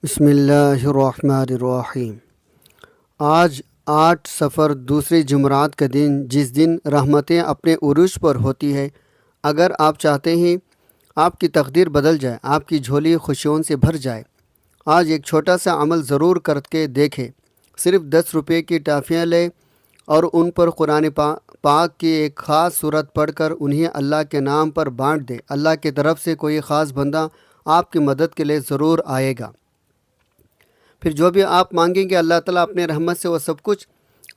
بسم اللہ الرحمن الرحیم۔ آج 8 صفر دوسری جمعرات کا دن، جس دن رحمتیں اپنے عروج پر ہوتی ہے۔ اگر آپ چاہتے ہیں آپ کی تقدیر بدل جائے، آپ کی جھولی خوشیوں سے بھر جائے، آج ایک چھوٹا سا عمل ضرور کر کے دیکھیں۔ صرف 10 روپے کی ٹافیاں لیں اور ان پر قرآن پاک کی ایک خاص صورت پڑھ کر انہیں اللہ کے نام پر بانٹ دیں۔ اللہ کی طرف سے کوئی خاص بندہ آپ کی مدد کے لیے ضرور آئے گا۔ پھر جو بھی آپ مانگیں گے، اللہ تعالیٰ اپنے رحمت سے وہ سب کچھ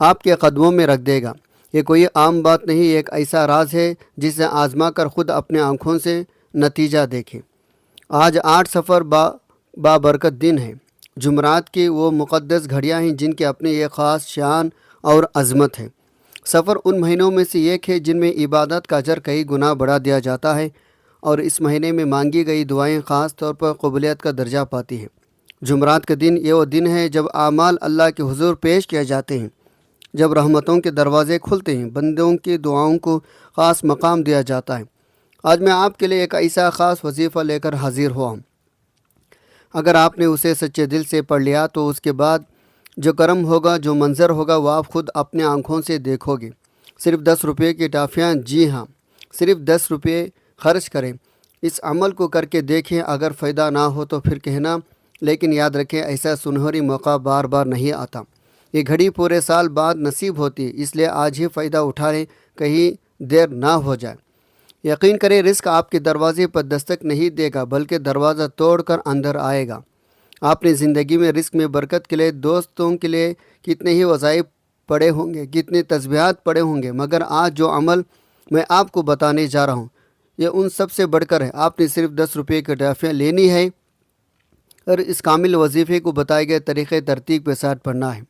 آپ کے قدموں میں رکھ دے گا۔ یہ کوئی عام بات نہیں، ایک ایسا راز ہے جسے آزما کر خود اپنے آنکھوں سے نتیجہ دیکھیں۔ آج 8 صفر بابرکت دن ہے۔ جمعرات کی وہ مقدس گھڑیاں ہیں جن کے اپنے ایک خاص شان اور عظمت ہے۔ سفر ان مہینوں میں سے ایک ہے جن میں عبادت کا اجر کئی گنا بڑھا دیا جاتا ہے، اور اس مہینے میں مانگی گئی دعائیں خاص طور پر قبولیت کا درجہ پاتی ہیں۔ جمعرات کا دن یہ وہ دن ہے جب اعمال اللہ کے حضور پیش کیے جاتے ہیں، جب رحمتوں کے دروازے کھلتے ہیں، بندوں کی دعاؤں کو خاص مقام دیا جاتا ہے۔ آج میں آپ کے لیے ایک ایسا خاص وظیفہ لے کر حاضر ہوا ہوں۔ اگر آپ نے اسے سچے دل سے پڑھ لیا تو اس کے بعد جو کرم ہوگا، جو منظر ہوگا، وہ آپ خود اپنے آنکھوں سے دیکھو گے۔ صرف 10 روپے کی ٹافیاں، جی ہاں، صرف 10 روپے خرچ کریں۔ اس عمل کو کر کے دیکھیں، اگر فائدہ نہ ہو تو پھر کہنا، لیکن یاد رکھیں ایسا سنہری موقع بار بار نہیں آتا۔ یہ گھڑی پورے سال بعد نصیب ہوتی ہے، اس لیے آج ہی فائدہ اٹھا لیں، کہیں دیر نہ ہو جائے۔ یقین کریں، رزق آپ کے دروازے پر دستک نہیں دے گا، بلکہ دروازہ توڑ کر اندر آئے گا۔ آپ نے زندگی میں رزق میں برکت کے لیے، دوستوں کے لیے کتنے ہی وظائف پڑھے ہوں گے، کتنے تسبیحات پڑھے ہوں گے، مگر آج جو عمل میں آپ کو بتانے جا رہا ہوں یہ ان سب سے بڑھ کر ہے۔ آپ نے صرف 10 روپے کی ٹافیاں لینی ہے اور اس کامل وظیفے کو بتائے گئے طریقے ترتیب کے ساتھ پڑھنا ہے۔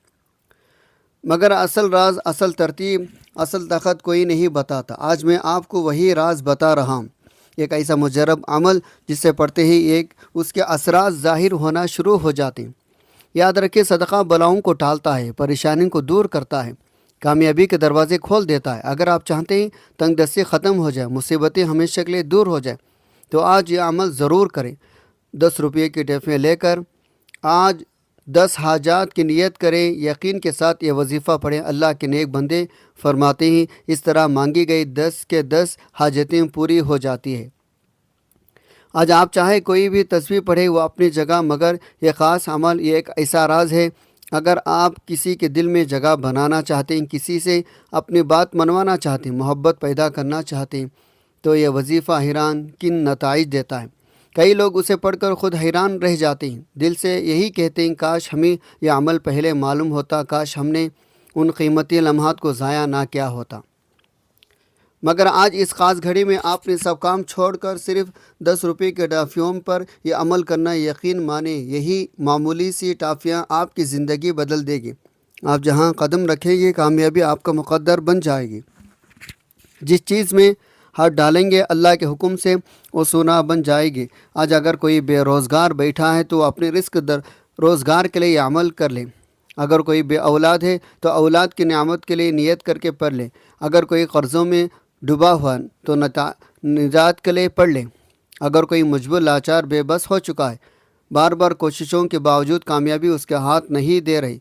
مگر اصل راز، اصل ترتیب، اصل طاقت کوئی نہیں بتاتا۔ آج میں آپ کو وہی راز بتا رہا ہوں، ایک ایسا مجرب عمل جس سے پڑھتے ہی اس کے اثرات ظاہر ہونا شروع ہو جاتے ہیں۔ یاد رکھیں، صدقہ بلاؤں کو ٹالتا ہے، پریشانی کو دور کرتا ہے، کامیابی کے دروازے کھول دیتا ہے۔ اگر آپ چاہتے ہیں تنگ دستی ختم ہو جائے، مصیبتیں ہمیشہ کے لیے دور ہو جائیں، تو آج یہ عمل ضرور کریں۔ 10 روپے کی ٹافیاں لے کر آج 10 حاجات کی نیت کریں، یقین کے ساتھ یہ وظیفہ پڑھیں۔ اللہ کے نیک بندے فرماتے ہیں، اس طرح مانگی گئی 10 کے 10 حاجتیں پوری ہو جاتی ہے۔ آج آپ چاہے کوئی بھی تسبیح پڑھے، وہ اپنی جگہ، مگر یہ خاص عمل، یہ ایک ایسا راز ہے، اگر آپ کسی کے دل میں جگہ بنانا چاہتے ہیں، کسی سے اپنی بات منوانا چاہتے ہیں، محبت پیدا کرنا چاہتے ہیں، تو یہ وظیفہ حیران کن نتائج دیتا ہے۔ کئی لوگ اسے پڑھ کر خود حیران رہ جاتے ہیں، دل سے یہی کہتے ہیں، کاش ہمیں یہ عمل پہلے معلوم ہوتا، کاش ہم نے ان قیمتی لمحات کو ضائع نہ کیا ہوتا۔ مگر آج اس خاص گھڑی میں آپ نے سب کام چھوڑ کر صرف 10 روپے کے ٹافیوں پر یہ عمل کرنا، یقین مانیں یہی معمولی سی ٹافیاں آپ کی زندگی بدل دے گی۔ آپ جہاں قدم رکھیں گے، کامیابی آپ کا مقدر بن جائے گی۔ جس چیز میں ہاتھ ڈالیں گے، اللہ کے حکم سے وہ سونا بن جائے گی۔ آج اگر کوئی بے روزگار بیٹھا ہے تو اپنے رزق روزگار کے لیے یہ عمل کر لیں۔ اگر کوئی بے اولاد ہے تو اولاد کی نعمت کے لیے نیت کر کے پڑھ لیں۔ اگر کوئی قرضوں میں ڈوبا ہوا تو نجات کے لیے پڑھ لیں۔ اگر کوئی مجبور، لاچار، بے بس ہو چکا ہے، بار بار کوششوں کے باوجود کامیابی اس کے ہاتھ نہیں دے رہی،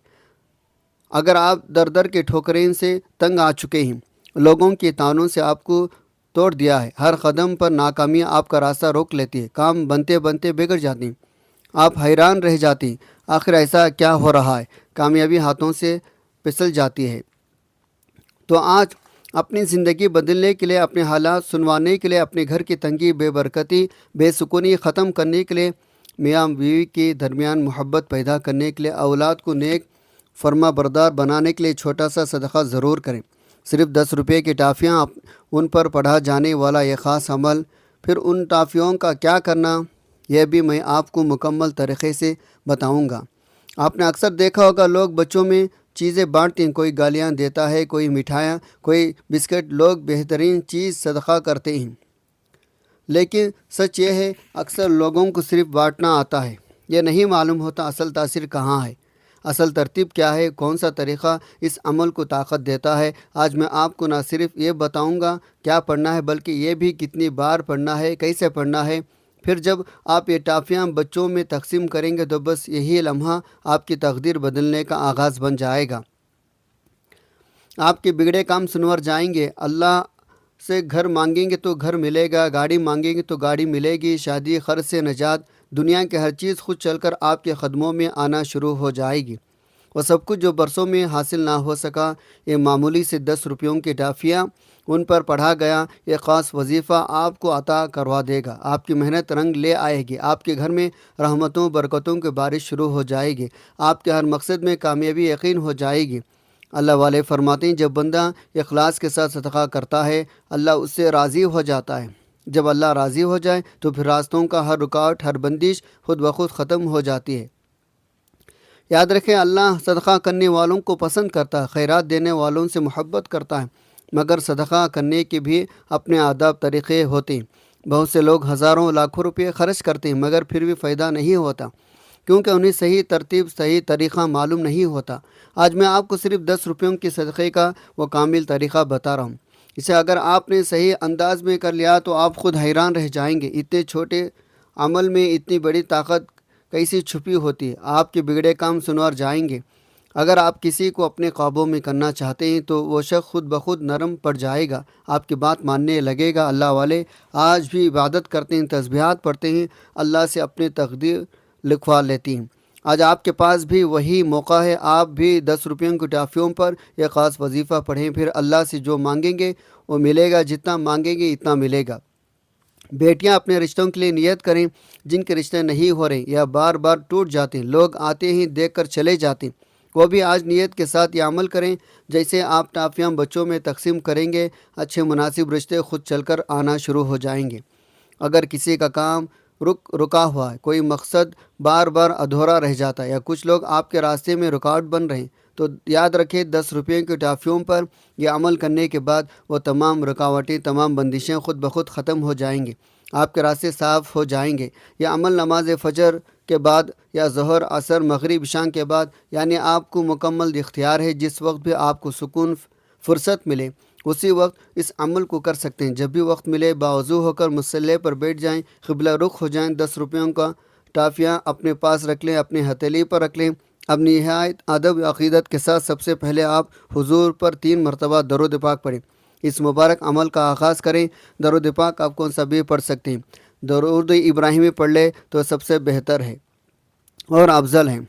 اگر آپ در در کے ٹھوکریں سے تنگ آ چکے ہیں، لوگوں کے طعنوں سے آپ کو توڑ دیا ہے، ہر قدم پر ناکامی آپ کا راستہ روک لیتی ہے، کام بنتے بنتے بگڑ جاتے ہیں، آپ حیران رہ جاتے ہیں، آخر ایسا کیا ہو رہا ہے، کامیابی ہاتھوں سے پھسل جاتی ہے۔ تو آج اپنی زندگی بدلنے کے لیے، اپنے حالات سنوانے کے لیے، اپنے گھر کی تنگی، بے برکتی، بے سکونی ختم کرنے کے لیے، میاں بیوی کے درمیان محبت پیدا کرنے کے لیے، اولاد کو نیک فرما بردار بنانے کے لیے چھوٹا سا صدقہ ضرور کریں۔ صرف 10 روپے کی ٹافیاں، ان پر پڑھا جانے والا یہ خاص عمل، پھر ان ٹافیوں کا کیا کرنا، یہ بھی میں آپ کو مکمل طریقے سے بتاؤں گا۔ آپ نے اکثر دیکھا ہوگا، لوگ بچوں میں چیزیں بانٹتے ہیں، کوئی گالیاں دیتا ہے، کوئی مٹھائیاں، کوئی بسکٹ، لوگ بہترین چیز صدقہ کرتے ہیں، لیکن سچ یہ ہے اکثر لوگوں کو صرف بانٹنا آتا ہے، یہ نہیں معلوم ہوتا اصل تاثیر کہاں ہے، اصل ترتیب کیا ہے، کون سا طریقہ اس عمل کو طاقت دیتا ہے۔ آج میں آپ کو نہ صرف یہ بتاؤں گا کیا پڑھنا ہے، بلکہ یہ بھی کتنی بار پڑھنا ہے، کیسے پڑھنا ہے، پھر جب آپ یہ ٹافیاں بچوں میں تقسیم کریں گے تو بس یہی لمحہ آپ کی تقدیر بدلنے کا آغاز بن جائے گا۔ آپ کے بگڑے کام سنور جائیں گے۔ اللہ سے گھر مانگیں گے تو گھر ملے گا، گاڑی مانگیں گے تو گاڑی ملے گی، شادی قرض سے نجات، دنیا کی ہر چیز خود چل کر آپ کے قدموں میں آنا شروع ہو جائے گی۔ وہ سب کچھ جو برسوں میں حاصل نہ ہو سکا، یہ معمولی سے 10 روپیوں کی ٹافیاں ان پر پڑھا گیا یہ خاص وظیفہ آپ کو عطا کروا دے گا۔ آپ کی محنت رنگ لے آئے گی، آپ کے گھر میں رحمتوں برکتوں کی بارش شروع ہو جائے گی، آپ کے ہر مقصد میں کامیابی یقین ہو جائے گی۔ اللہ والے فرماتے ہیں جب بندہ اخلاص کے ساتھ صدقہ کرتا ہے اللہ اس سے راضی ہو جاتا ہے۔ جب اللہ راضی ہو جائے تو پھر راستوں کا ہر رکاوٹ، ہر بندش خود بخود ختم ہو جاتی ہے۔ یاد رکھیں اللہ صدقہ کرنے والوں کو پسند کرتا ہے، خیرات دینے والوں سے محبت کرتا ہے، مگر صدقہ کرنے کے بھی اپنے آداب طریقے ہوتے ہیں۔ بہت سے لوگ ہزاروں لاکھوں روپے خرچ کرتے ہیں مگر پھر بھی فائدہ نہیں ہوتا، کیونکہ انہیں صحیح ترتیب صحیح طریقہ معلوم نہیں ہوتا۔ آج میں آپ کو صرف 10 روپیوں کے صدقے کا وہ کامل طریقہ بتا رہا ہوں۔ اسے اگر آپ نے صحیح انداز میں کر لیا تو آپ خود حیران رہ جائیں گے، اتنے چھوٹے عمل میں اتنی بڑی طاقت کیسی چھپی ہوتی ہے۔ آپ کے بگڑے کام سنور جائیں گے۔ اگر آپ کسی کو اپنے قابو میں کرنا چاہتے ہیں تو وہ شخص خود بخود نرم پڑ جائے گا، آپ کی بات ماننے لگے گا۔ اللہ والے آج بھی عبادت کرتے ہیں، تسبیحات پڑھتے ہیں، اللہ سے اپنی تقدیر لکھوا لیتی ہیں۔ آج آپ کے پاس بھی وہی موقع ہے، آپ بھی 10 روپیوں کی ٹافیوں پر یہ خاص وظیفہ پڑھیں، پھر اللہ سے جو مانگیں گے وہ ملے گا، جتنا مانگیں گے اتنا ملے گا۔ بیٹیاں اپنے رشتوں کے لیے نیت کریں، جن کے رشتے نہیں ہو رہے یا بار بار ٹوٹ جاتے ہیں، لوگ آتے ہیں دیکھ کر چلے جاتے ہیں، وہ بھی آج نیت کے ساتھ یہ عمل کریں۔ جیسے آپ ٹافیاں بچوں میں تقسیم کریں گے، اچھے مناسب رشتے خود چل کر آنا شروع ہو جائیں گے۔ اگر کسی کا کام رکا ہوا ہے، کوئی مقصد بار بار ادھورا رہ جاتا ہے یا کچھ لوگ آپ کے راستے میں رکاوٹ بن رہے ہیں تو یاد رکھیں 10 روپے کی ٹافیوں پر یہ عمل کرنے کے بعد وہ تمام رکاوٹیں، تمام بندشیں خود بخود ختم ہو جائیں گے، آپ کے راستے صاف ہو جائیں گے۔ یہ عمل نماز فجر کے بعد یا ظہر، عصر، مغرب، عشاء کے بعد، یعنی آپ کو مکمل اختیار ہے، جس وقت بھی آپ کو سکون فرصت ملے اسی وقت اس عمل کو کر سکتے ہیں۔ جب بھی وقت ملے باوضو ہو کر مصلی پر بیٹھ جائیں، قبلہ رخ ہو جائیں، 10 روپیوں کا ٹافیاں اپنے پاس رکھ لیں، اپنے ہتھیلی پر رکھ لیں، اب نہایت ادب و عقیدت کے ساتھ سب سے پہلے آپ حضور پر 3 مرتبہ درود پاک پڑھیں، اس مبارک عمل کا آغاز کریں۔ درود پاک آپ کون سا بھی پڑھ سکتے ہیں، درود ابراہیمی پڑھ لے تو سب سے بہتر ہے اور افضل ہے۔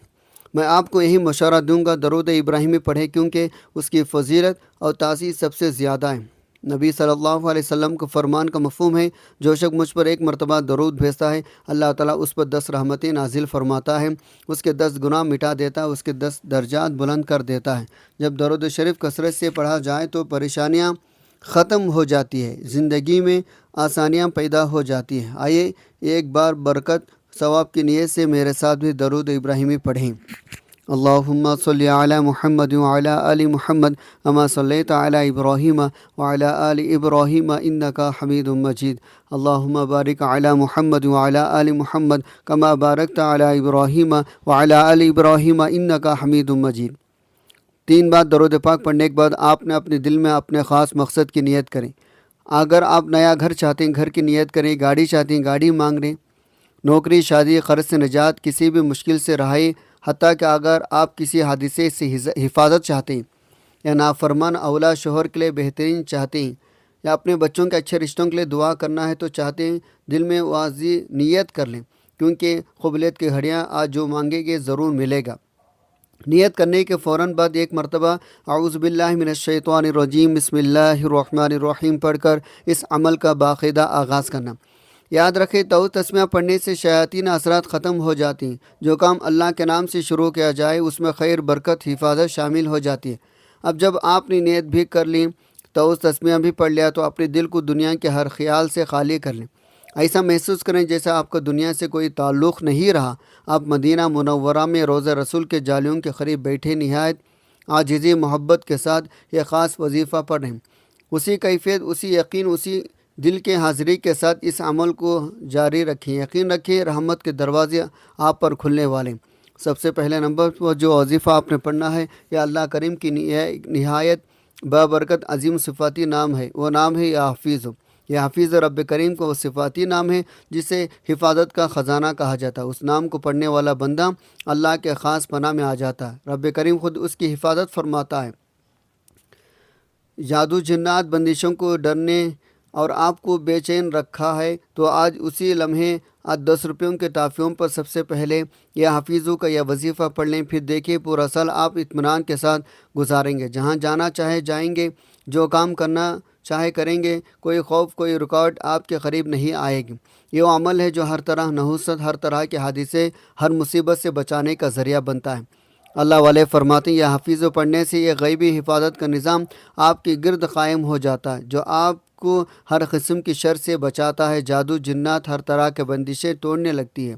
میں آپ کو یہی مشورہ دوں گا درود ابراہیمی پڑھیں، کیونکہ اس کی فضیلت اور تاثیر سب سے زیادہ ہے۔ نبی صلی اللہ علیہ وسلم کو فرمان کا مفہوم ہے، جو شخص مجھ پر 1 مرتبہ درود بھیجتا ہے اللہ تعالیٰ اس پر 10 رحمتیں نازل فرماتا ہے، اس کے 10 گناہ مٹا دیتا ہے، اس کے 10 درجات بلند کر دیتا ہے۔ جب درود شریف کثرت سے پڑھا جائے تو پریشانیاں ختم ہو جاتی ہے، زندگی میں آسانیاں پیدا ہو جاتی ہیں۔ آئیے ایک بار برکت ثواب کی نیت سے میرے ساتھ بھی درود ابراہیمی پڑھیں۔ اللہم صلی علی محمد وعلی آل محمد کما صلیت علی ابراہیم وعلی آل ابراہیم انک حمید مجید۔ اللہم بارک علی محمد وعلی آل محمد کما بارکت علی ابراہیم وعلی آل ابراہیم انک حمید مجید۔ 3 بار درود پاک پڑھنے کے بعد آپ نے اپنے دل میں اپنے خاص مقصد کی نیت کریں۔ اگر آپ نیا گھر چاہتے ہیں گھر کی نیت کریں، گاڑی چاہتے ہیں گاڑی مانگ رہے ہیں، نوکری، شادی، قرض سے نجات، کسی بھی مشکل سے رہائی، حتیٰ کہ اگر آپ کسی حادثے سے حفاظت چاہتے ہیں یا نافرمان اولاد شوہر کے لیے بہترین چاہتے ہیں یا اپنے بچوں کے اچھے رشتوں کے لیے دعا کرنا ہے تو چاہتے ہیں دل میں واضح نیت کر لیں، کیونکہ قبولیت کی گھڑیاں آج جو مانگیں گے ضرور ملے گا۔ نیت کرنے کے فوراً بعد 1 مرتبہ اعوذ باللہ من الشیطان الرجیم بسم اللہ الرحمن الرحیم پڑھ کر اس عمل کا باقاعدہ آغاز کرنا۔ یاد رکھیں تسمیہ پڑھنے سے شیاطین اثرات ختم ہو جاتی ہیں۔ جو کام اللہ کے نام سے شروع کیا جائے اس میں خیر، برکت، حفاظت شامل ہو جاتی ہے۔ اب جب آپ نے نیت بھی کر لی، تسمیہ بھی پڑھ لیا تو اپنے دل کو دنیا کے ہر خیال سے خالی کر لیں۔ ایسا محسوس کریں جیسا آپ کا دنیا سے کوئی تعلق نہیں رہا، آپ مدینہ منورہ میں روضہ رسول کے جالیوں کے قریب بیٹھے نہایت عاجزی محبت کے ساتھ یہ خاص وظیفہ پڑھ رہے ہیں۔ اسی کیفیت، اسی یقین، اسی دل کے حاضری کے ساتھ اس عمل کو جاری رکھیں۔ یقین رکھیں رحمت کے دروازے آپ پر کھلنے والے۔ سب سے پہلے نمبر پر جو وظیفہ آپ نے پڑھنا ہے یہ اللہ کریم کی نہایت بابرکت عظیم صفاتی نام ہے، وہ نام ہے یا حفیظ۔ یہ حفیظ رب کریم کو وہ صفاتی نام ہے جسے حفاظت کا خزانہ کہا جاتا ہے۔ اس نام کو پڑھنے والا بندہ اللہ کے خاص پناہ میں آ جاتا ہے۔ رب کریم خود اس کی حفاظت فرماتا ہے۔ جادو جنات بندشوں کو ڈرنے اور آپ کو بے چین رکھا ہے تو آج اسی لمحے 10 روپیوں کے ٹافیوں پر سب سے پہلے یہ حفیظوں کا یہ وظیفہ پڑھ لیں، پھر دیکھیں پورا سال آپ اطمینان کے ساتھ گزاریں گے، جہاں جانا چاہے جائیں گے، جو کام کرنا چاہے کریں گے، کوئی خوف کوئی رکاوٹ آپ کے قریب نہیں آئے گی۔ یہ وہ عمل ہے جو ہر طرح نحوست، ہر طرح کے حادثے، ہر مصیبت سے بچانے کا ذریعہ بنتا ہے۔ اللہ والے فرماتے ہیں یہ حفیظ پڑھنے سے یہ غیبی حفاظت کا نظام آپ کے گرد قائم ہو جاتا ہے، جو آپ کو ہر قسم کی شر سے بچاتا ہے۔ جادو جنات ہر طرح کے بندشیں توڑنے لگتی ہے۔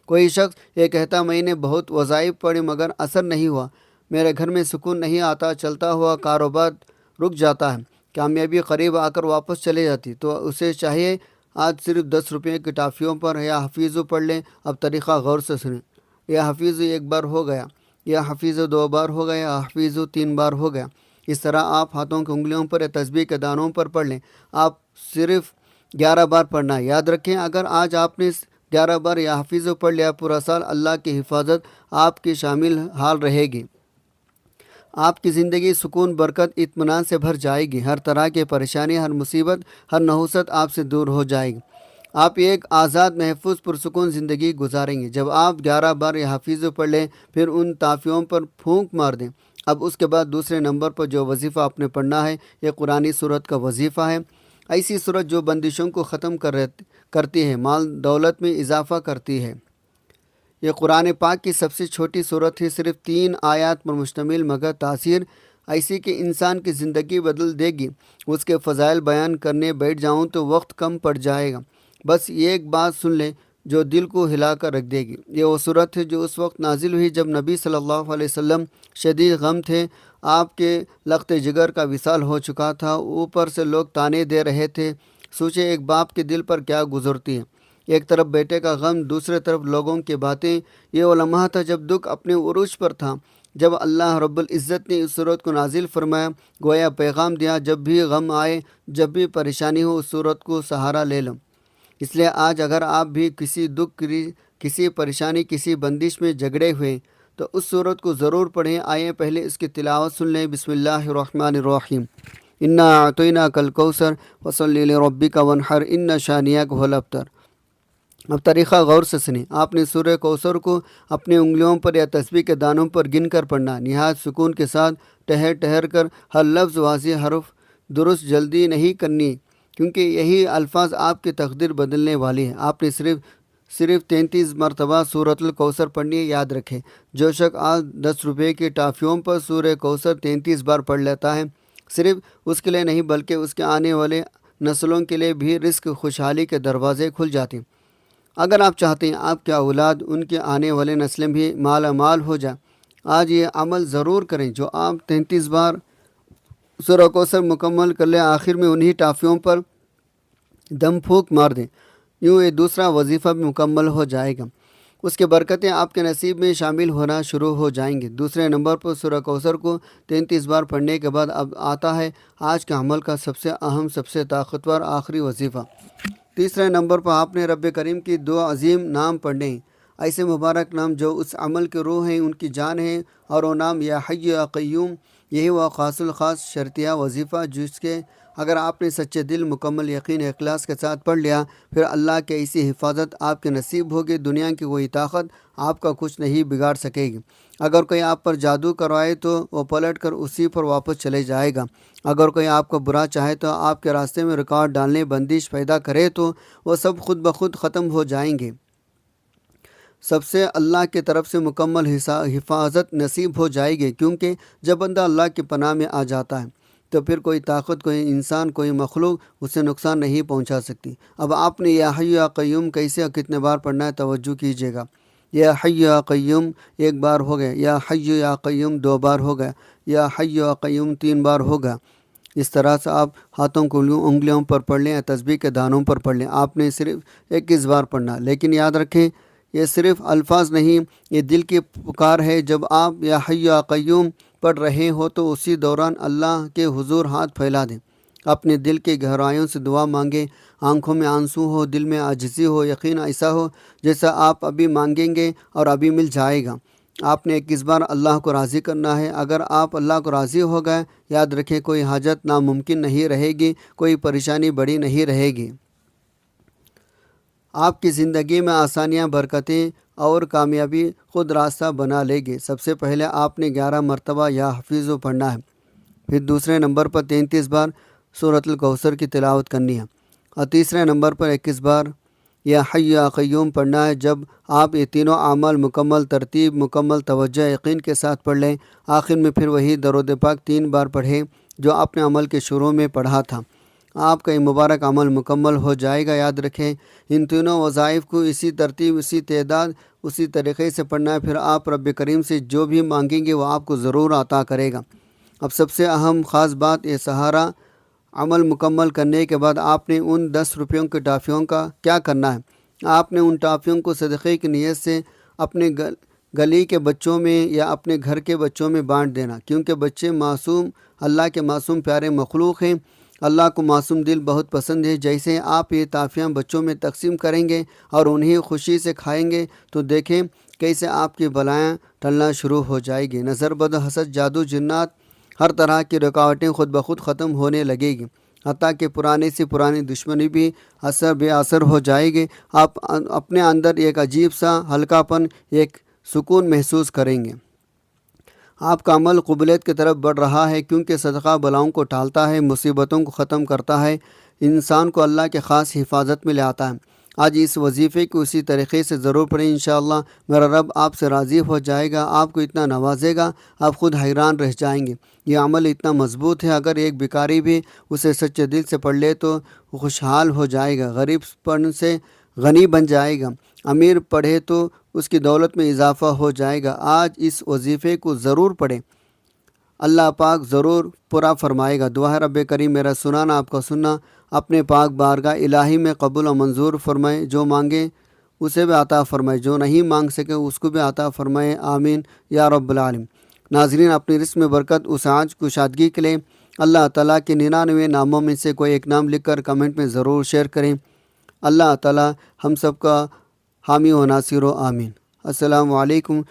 کوئی شخص یہ کہتا میں نے بہت وظائف پڑھے مگر اثر نہیں ہوا، میرے گھر میں سکون نہیں آتا، چلتا ہوا کاروبار رک جاتا ہے، کامیابی قریب آ کر واپس چلے جاتی، تو اسے چاہیے آج صرف 10 روپے کی ٹافیوں پر یا حفیظ پڑھ لیں۔ اب طریقہ غور سے سنیں۔ یہ حفیظ ایک بار ہو گیا، یا حفیظ 2 بار ہو گیا، یا حفیظ 3 بار ہو گیا۔ اس طرح آپ ہاتھوں کی انگلیوں پر یا تسبیح کے دانوں پر پڑھ لیں۔ آپ صرف 11 بار پڑھنا ہے۔ یاد رکھیں اگر آج آپ نے 11 بار یا حفیظ پڑھ لیا، پورا سال اللہ کی حفاظت آپ کی شامل حال رہے گی۔ آپ کی زندگی سکون، برکت، اطمینان سے بھر جائے گی۔ ہر طرح کی پریشانی، ہر مصیبت، ہر نحوست آپ سے دور ہو جائے گی۔ آپ ایک آزاد، محفوظ، پرسکون زندگی گزاریں گے۔ جب آپ 11 بار یہ حفیظ پڑھ لیں، پھر ان تافیوں پر پھونک مار دیں۔ اب اس کے بعد دوسرے نمبر پر جو وظیفہ آپ نے پڑھنا ہے یہ قرآنی صورت کا وظیفہ ہے۔ ایسی صورت جو بندشوں کو ختم کرتی ہے، مال دولت میں اضافہ کرتی ہے۔ یہ قرآن پاک کی سب سے چھوٹی صورت ہے، صرف 3 آیات پر مشتمل، مگر تاثیر ایسی کہ انسان کی زندگی بدل دے گی۔ اس کے فضائل بیان کرنے بیٹھ جاؤں تو وقت کم پڑ جائے گا، بس یہ ایک بات سن لیں جو دل کو ہلا کر رکھ دے گی۔ یہ وہ صورت ہے جو اس وقت نازل ہوئی جب نبی صلی اللہ علیہ وسلم شدید غم تھے، آپ کے لخت جگر کا وصال ہو چکا تھا، اوپر سے لوگ تانے دے رہے تھے۔ سوچے ایک باپ کے دل پر کیا گزرتی ہے، ایک طرف بیٹے کا غم، دوسرے طرف لوگوں کی باتیں۔ یہ وہ لمحہ تھا جب دکھ اپنے عروج پر تھا، جب اللہ رب العزت نے اس صورت کو نازل فرمایا، گویا پیغام دیا جب بھی غم آئے، جب بھی پریشانی ہو، اس صورت کو سہارا لے لو۔ اس لیے آج اگر آپ بھی کسی دکھ، کسی پریشانی، کسی بندش میں جگڑے ہوئے تو اس صورت کو ضرور پڑھیں۔ آئیں پہلے اس کی تلاوت سن لیں۔ بسم اللہ الرحمن الرحیم۔ انا اعطیناک الکوثر فصلی لربک وانحر ان شانئک هو الابتر۔ اب طریقہ غور سے سنیں۔ آپ نے سورہ کوثر کو اپنی انگلیوں پر یا تسبیح کے دانوں پر گن کر پڑھنا، نہایت سکون کے ساتھ، ٹہر ٹہر کر، ہر لفظ واضح، حرف درست، جلدی نہیں کرنی، کیونکہ یہی الفاظ آپ کی تقدیر بدلنے والی ہیں۔ آپ نے صرف 33 مرتبہ سورۃ الکوثر پڑھنی ہے۔ یاد رکھیں جو شخص آج 10 روپے کی ٹافیوں پر سورہ کوثر 33 بار پڑھ لیتا ہے، صرف اس کے لیے نہیں بلکہ اس کے آنے والے نسلوں کے لیے بھی رزق، خوشحالی کے دروازے کھل جاتے ہیں۔ اگر آپ چاہتے ہیں آپ کے اولاد، ان کے آنے والے نسلیں بھی مالا مال ہو جائیں، آج یہ عمل ضرور کریں جو آپ 33 بار سورہ کوثر مکمل کر لیں، آخر میں انہی ٹافیوں پر دم پھونک مار دیں، یوں یہ دوسرا وظیفہ بھی مکمل ہو جائے گا۔ اس کے برکتیں آپ کے نصیب میں شامل ہونا شروع ہو جائیں گے۔ دوسرے نمبر پر سورہ کوثر کو 33 بار پڑھنے کے بعد اب آتا ہے آج کے عمل کا سب سے اہم، سب سے طاقتور آخری وظیفہ۔ تیسرے نمبر پر آپ نے رب کریم کی 2 عظیم نام پڑھنے ہیں، ایسے مبارک نام جو اس عمل کے روح ہیں، ان کی جان ہیں، اور وہ نام یا حی یا قیوم۔ یہی وہ خاص الخاص شرطیہ وظیفہ جس کے اگر آپ نے سچے دل، مکمل یقین، اخلاص کے ساتھ پڑھ لیا، پھر اللہ کی ایسی حفاظت آپ کے نصیب ہوگی، دنیا کی کوئی طاقت آپ کا کچھ نہیں بگاڑ سکے گی۔ اگر کوئی آپ پر جادو کروائے تو وہ پلٹ کر اسی پر واپس چلے جائے گا۔ اگر کوئی آپ کو برا چاہے تو آپ کے راستے میں رکاوٹ ڈالنے، بندش پیدا کرے تو وہ سب خود بخود ختم ہو جائیں گے۔ سب سے اللہ کی طرف سے مکمل حفاظت نصیب ہو جائے گی، کیونکہ جب بندہ اللہ کی پناہ میں آ جاتا ہے تو پھر کوئی طاقت، کوئی انسان، کوئی مخلوق اسے نقصان نہیں پہنچا سکتی۔ اب آپ نے یا حی یا قیوم کیسے اور کتنے بار پڑھنا ہے توجہ کیجیے گا۔ یا حی یا قیوم 1 بار ہو گیا، یا حی یا قیوم 2 بار ہو گیا، یا حی یا قیوم 3 بار ہو گیا۔ اس طرح سے آپ ہاتھوں کو انگلیوں پر پڑھ لیں یا تسبیح کے دانوں پر پڑھ لیں۔ آپ نے صرف 21 بار پڑھنا، لیکن یاد رکھیں یہ صرف الفاظ نہیں، یہ دل کی پکار ہے۔ جب آپ یا حی یا قیوم پڑھ رہے ہو تو اسی دوران اللہ کے حضور ہاتھ پھیلا دیں، اپنے دل کی گہرائیوں سے دعا مانگیں، آنکھوں میں آنسو ہو، دل میں عاجزی ہو، یقین ایسا ہو جیسا آپ ابھی مانگیں گے اور ابھی مل جائے گا۔ آپ نے 21 بار اللہ کو راضی کرنا ہے۔ اگر آپ اللہ کو راضی ہو گئے، یاد رکھیں کوئی حاجت ناممکن نہیں رہے گی، کوئی پریشانی بڑی نہیں رہے گی۔ آپ کی زندگی میں آسانیاں، برکتیں اور کامیابی خود راستہ بنا لے گی۔ سب سے پہلے آپ نے 11 مرتبہ یا حفیظ پڑھنا ہے، پھر دوسرے نمبر پر 33 بار سورۃ الکوثر کی تلاوت کرنی ہے، اور تیسرے نمبر پر 21 بار یا حی یا قیوم پڑھنا ہے۔ جب آپ یہ تینوں اعمال مکمل ترتیب، مکمل توجہ، یقین کے ساتھ پڑھ لیں، آخر میں پھر وہی درود پاک 3 بار پڑھیں جو آپ نے عمل کے شروع میں پڑھا تھا، آپ کا یہ مبارک عمل مکمل ہو جائے گا۔ یاد رکھیں ان تینوں وظائف کو اسی ترتیب، اسی تعداد، اسی طریقے سے پڑھنا ہے، پھر آپ رب کریم سے جو بھی مانگیں گے وہ آپ کو ضرور عطا کرے گا۔ اب سب سے اہم خاص بات، یہ سہارا عمل مکمل کرنے کے بعد آپ نے ان 10 روپیوں کی ٹافیوں کا کیا کرنا ہے؟ آپ نے ان ٹافیوں کو صدقے کی نیت سے اپنے گلی کے بچوں میں یا اپنے گھر کے بچوں میں بانٹ دینا، کیونکہ بچے معصوم، اللہ کے معصوم پیارے مخلوق ہیں۔ اللہ کو معصوم دل بہت پسند ہے۔ جیسے آپ یہ ٹافیاں بچوں میں تقسیم کریں گے اور انہیں خوشی سے کھائیں گے تو دیکھیں کیسے آپ کی بلائیں ٹلنا شروع ہو جائے گی۔ نظر بد، حسد، جادو، جنات، ہر طرح کی رکاوٹیں خود بخود ختم ہونے لگے گی، حتیٰ کہ پرانی سے پرانی دشمنی بھی بے اثر ہو جائے گی۔ آپ اپنے اندر ایک عجیب سا ہلکا پن، ایک سکون محسوس کریں گے۔ آپ کا عمل قبولیت کی طرف بڑھ رہا ہے، کیونکہ صدقہ بلاؤں کو ٹالتا ہے، مصیبتوں کو ختم کرتا ہے، انسان کو اللہ کے خاص حفاظت میں لے آتا ہے۔ آج اس وظیفے کو اسی طریقے سے ضرور پڑھیں، انشاءاللہ میرا رب آپ سے راضی ہو جائے گا، آپ کو اتنا نوازے گا، آپ خود حیران رہ جائیں گے۔ یہ عمل اتنا مضبوط ہے، اگر ایک بیکاری بھی اسے سچے دل سے پڑھ لے تو خوشحال ہو جائے گا، غریب پن سے غنی بن جائے گا، امیر پڑھے تو اس کی دولت میں اضافہ ہو جائے گا۔ آج اس وظیفے کو ضرور پڑھیں، اللہ پاک ضرور پورا فرمائے گا۔ دعا ہے رب کریم میرا سنانا، آپ کا سننا اپنے پاک بارگاہ الہی میں قبول و منظور فرمائے، جو مانگے اسے بھی عطا فرمائے، جو نہیں مانگ سکے اس کو بھی عطا فرمائے، آمین یا رب العالمین۔ ناظرین، اپنی رزق میں برکت، وسعت، کشادگی کے لیے اللہ تعالیٰ کے 99 ناموں میں سے کوئی ایک نام لکھ کر کمنٹ میں ضرور شیئر کریں۔ اللہ تعالیٰ ہم سب کا حامی و ناصر و آمین۔ السلام علیکم